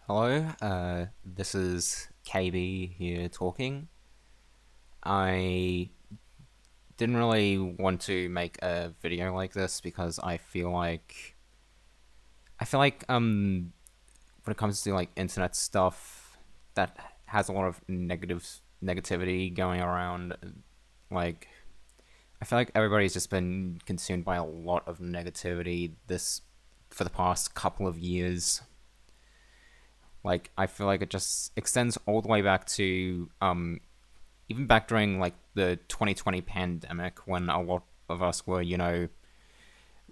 Hello, this is KB here talking. I didn't really want to make a video like this because I feel like when it comes to like internet stuff that has a lot of negativity going around, like I feel like everybody's just been consumed by a lot of negativity this for the past couple of years. Like I feel like it just extends all the way back to even back during like the 2020 pandemic when a lot of us were,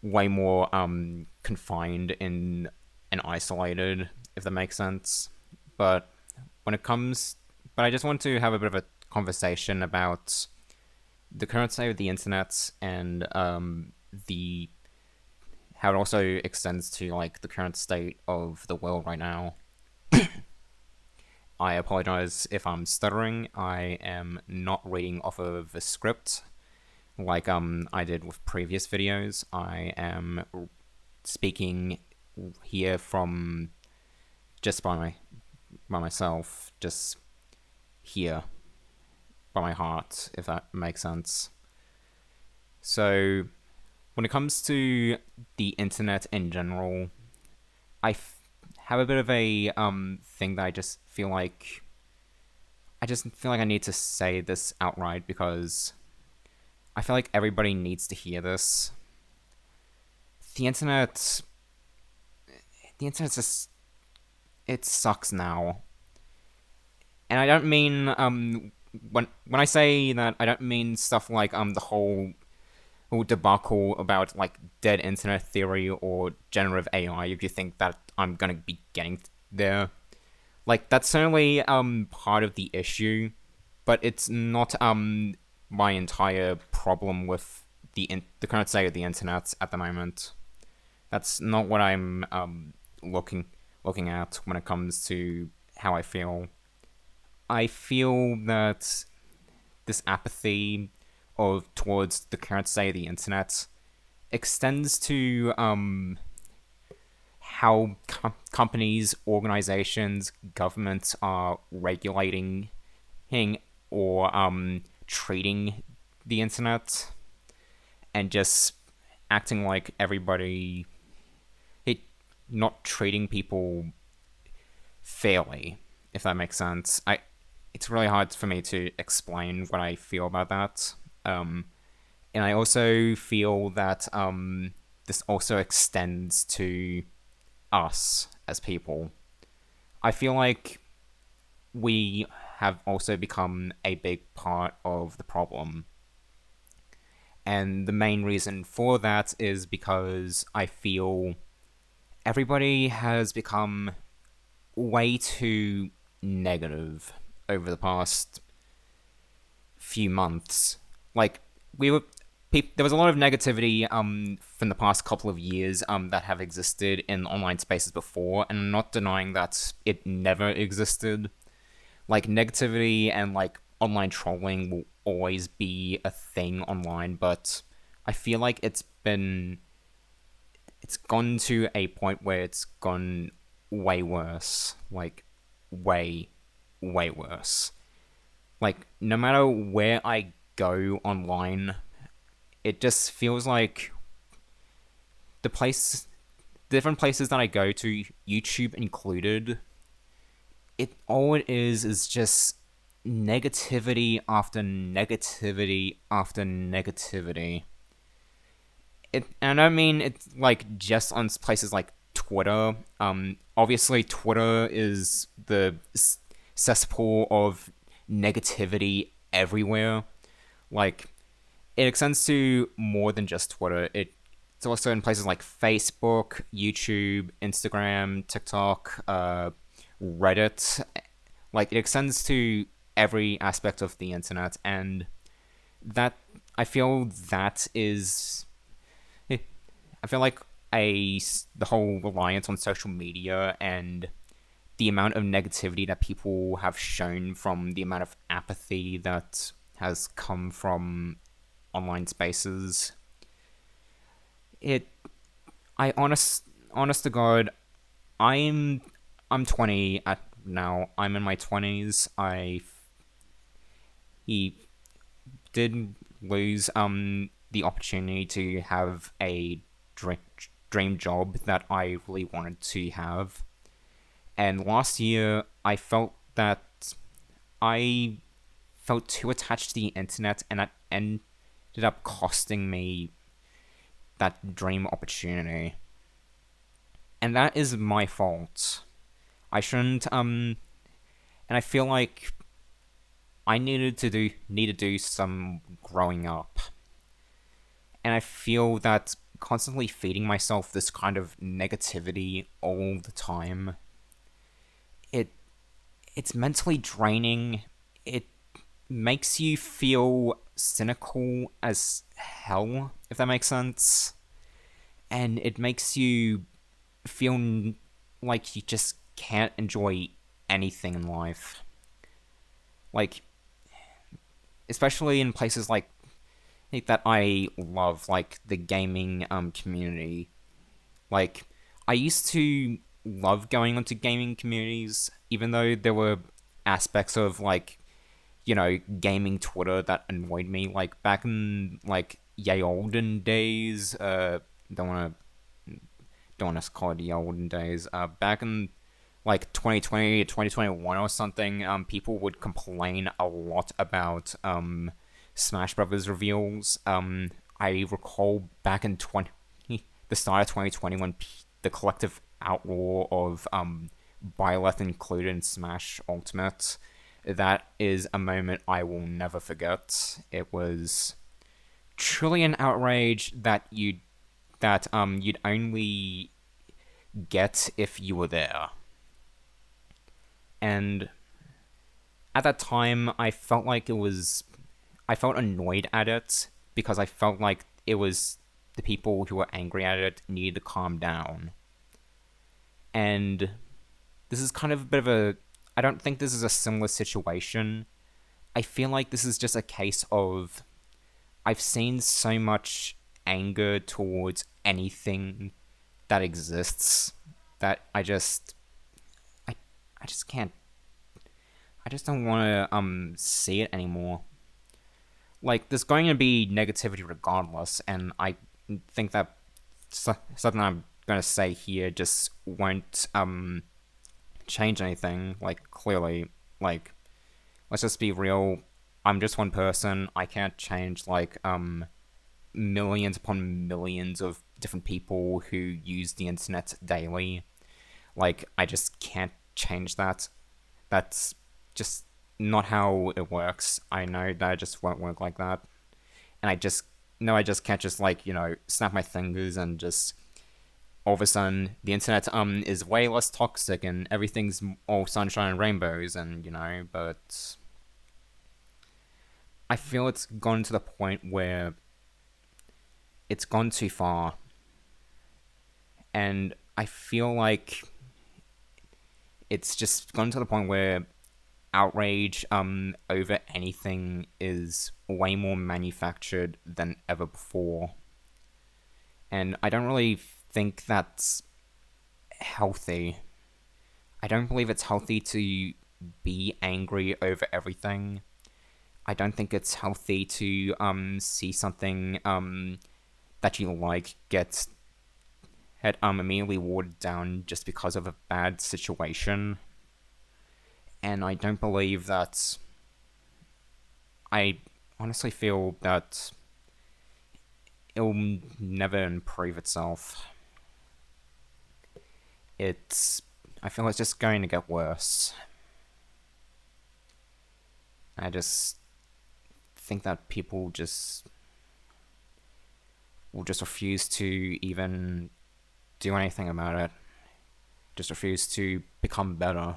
way more confined in and isolated, if that makes sense. But when it comes, but I just want to have a bit of a conversation about the current state of the internet and the how it also extends to like the current state of the world right now. I apologize if I'm stuttering. I am not reading off of a script like I did with previous videos. I am speaking here from just by myself, just here by my heart, if that makes sense. So when it comes to the internet in general, have a bit of a thing that I just feel like I need to say this outright because I feel like everybody needs to hear this. The internet, the internet just it sucks now, and I don't mean when I say that I don't mean stuff like the whole debacle about like dead internet theory or generative AI. If you think that I'm gonna be getting there, like that's certainly part of the issue, but it's not my entire problem with the current state of the internet at the moment. That's not what I'm looking at when it comes to how I feel. I feel that this apathy of towards the current state of the internet extends to how companies, organizations, governments are regulating or treating the internet and just acting like everybody, it not treating people fairly, if that makes sense. It's really hard for me to explain what I feel about that. And I also feel that this also extends to us as people. I feel like we have also become a big part of the problem. And the main reason for that is because I feel everybody has become way too negative over the past few months. Like we were, there was a lot of negativity from the past couple of years that have existed in online spaces before, and I'm not denying that it never existed. Like negativity and like online trolling will always be a thing online, but I feel like it's gone to a point where it's gone way worse. Like way way worse. Like no matter where I go online, it just feels like the place the different places that I go to, YouTube included, it is just negativity after negativity after negativity. And I don't mean it's like just on places like Twitter. Obviously Twitter is the cesspool of negativity everywhere. Like it extends to more than just Twitter. It's also in places like Facebook, YouTube, Instagram, TikTok, Reddit. Like it extends to every aspect of the internet, and that I feel that is I feel like the whole reliance on social media and the amount of negativity that people have shown from the amount of apathy that has come from online spaces. It, I honest to God, I'm I'm 20 at now. I'm in my 20s. I he did lose the opportunity to have a dream job that I really wanted to have. And last year, I felt that I felt too attached to the internet, and that ended up costing me that dream opportunity. And that is my fault. I shouldn't and I feel like I need to do some growing up. And I feel that constantly feeding myself this kind of negativity all the time, it it's mentally draining. It makes you feel cynical as hell, if that makes sense. And it makes you feel like you just can't enjoy anything in life. Like, especially in places like that I love, like the gaming community. Like, I used to love going onto gaming communities, even though there were aspects of like, gaming Twitter that annoyed me. Like back in like yay olden days. Don't want to don't want to call it the olden days. Back in like 2020 to 2021 or something, people would complain a lot about Smash Brothers reveals. I recall back in the start of 2020 when the collective outlaw of Byleth included in Smash Ultimate. That is a moment I will never forget. It was truly an outrage that you'd only get if you were there. And at that time, I felt annoyed at it because I felt like it was the people who were angry at it needed to calm down. And this is kind of a bit of a. I don't think this is a similar situation. I feel like this is just a case of I've seen so much anger towards anything that exists that I I just can't I just don't want to see it anymore. Like there's going to be negativity regardless, and I think that something I'm going to say here just won't change anything. Like clearly, like let's just be real. I'm just one person. I can't change like millions upon millions of different people who use the internet daily. Like I just can't change that. That's just not how it works. I know that it just won't work like that. And I just no, I just can't just like, snap my fingers and just all of a sudden the internet is way less toxic and everything's all sunshine and rainbows and but I feel it's gone to the point where it's gone too far, and I feel like it's just gone to the point where outrage over anything is way more manufactured than ever before. And I don't really think that's healthy. I don't believe it's healthy to be angry over everything. I don't think it's healthy to see something that you like get immediately watered down just because of a bad situation. And I don't believe that. I honestly feel that it'll never improve itself. It's. I feel it's just going to get worse. I just think that people just will just refuse to even do anything about it. Just refuse to become better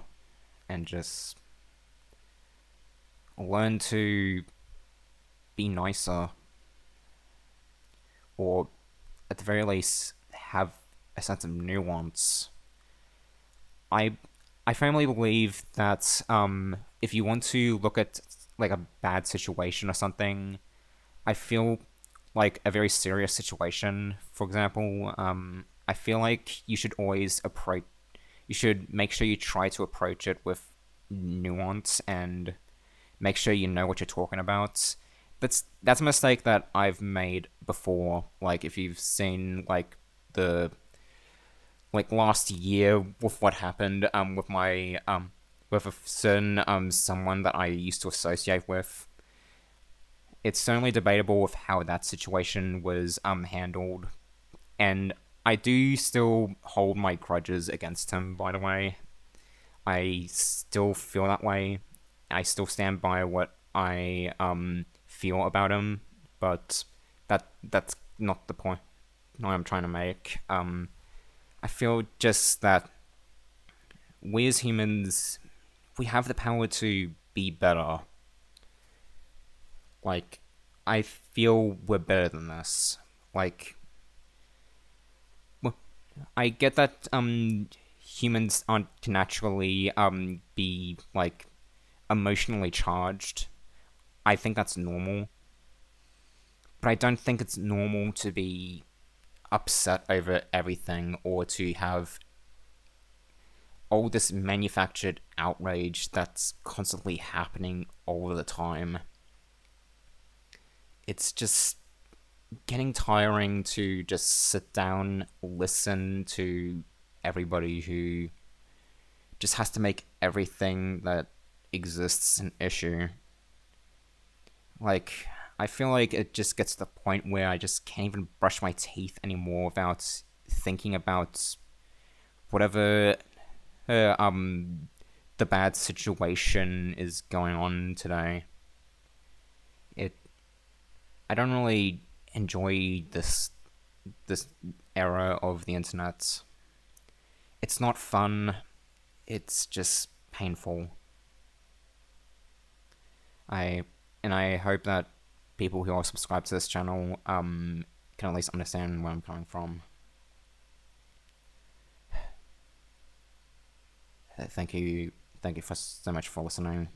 and just learn to be nicer, or at the very least have a sense of nuance. I I firmly believe that if you want to look at like a bad situation or something, I feel like a very serious situation, for example, I feel like you should always you should make sure you try to approach it with nuance and make sure you know what you're talking about. That's a mistake that I've made before. Like if you've seen the last year with what happened with my with a certain someone that I used to associate with. It's certainly debatable with how that situation was handled, and I do still hold my grudges against him. By the way, I still feel that way. I still stand by what I feel about him, but that's not the point I'm trying to make. I feel just that we as humans, we have the power to be better. Like, I feel we're better than this. Like, well, I get that humans aren't naturally be emotionally charged. I think that's normal, but I don't think it's normal to be upset over everything or to have all this manufactured outrage that's constantly happening all the time. It's just getting tiring to just sit down, listen to everybody who just has to make everything that exists an issue. Like, I feel like it just gets to the point where I just can't even brush my teeth anymore without thinking about whatever the bad situation is going on today. It I don't really enjoy this era of the internet. It's not fun. It's just painful. I and I hope that people who are subscribed to this channel can at least understand where I'm coming from. Thank you for so much for listening.